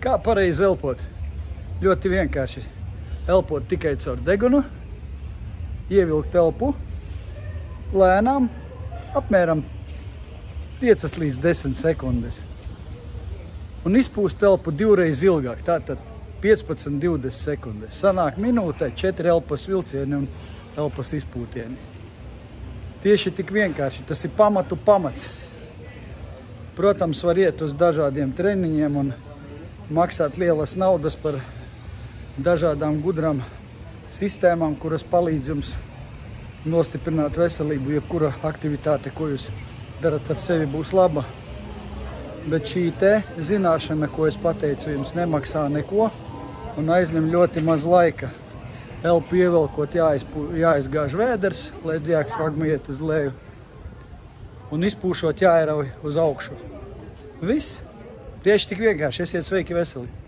Kā pareizi elpot? Ļoti vienkārši. Elpot tikai caur degunu, ievilkt elpu lēnām, apmēram 5 līdz 10 sekundes. Un izpūst elpu divreiz ilgāk, tātad 15-20 sekundes. Sanāk minūtē 4 elpas vilcieni un elpas izpūtieni. Tieši tik vienkārši, tas ir pamatu pamats. Protams, var iet uz dažādiem treniņiem un maksāt lielas naudas par dažādām gudrām sistēmām, kuras palīdz jums nostiprināt veselību, jebkura aktivitāte, ko jūs darat ar sevi, būs laba. Bet šī te zināšana, ko es pateicu, jums nemaksā neko un aizņem ļoti maz laika. Elpu ievelkot jāizgāž vēders, lai diafragma iet uz leju. Un izpūšot jāierauj uz augšu. Viss. Tieši tik vienkārši. Esiet sveiki, veseli.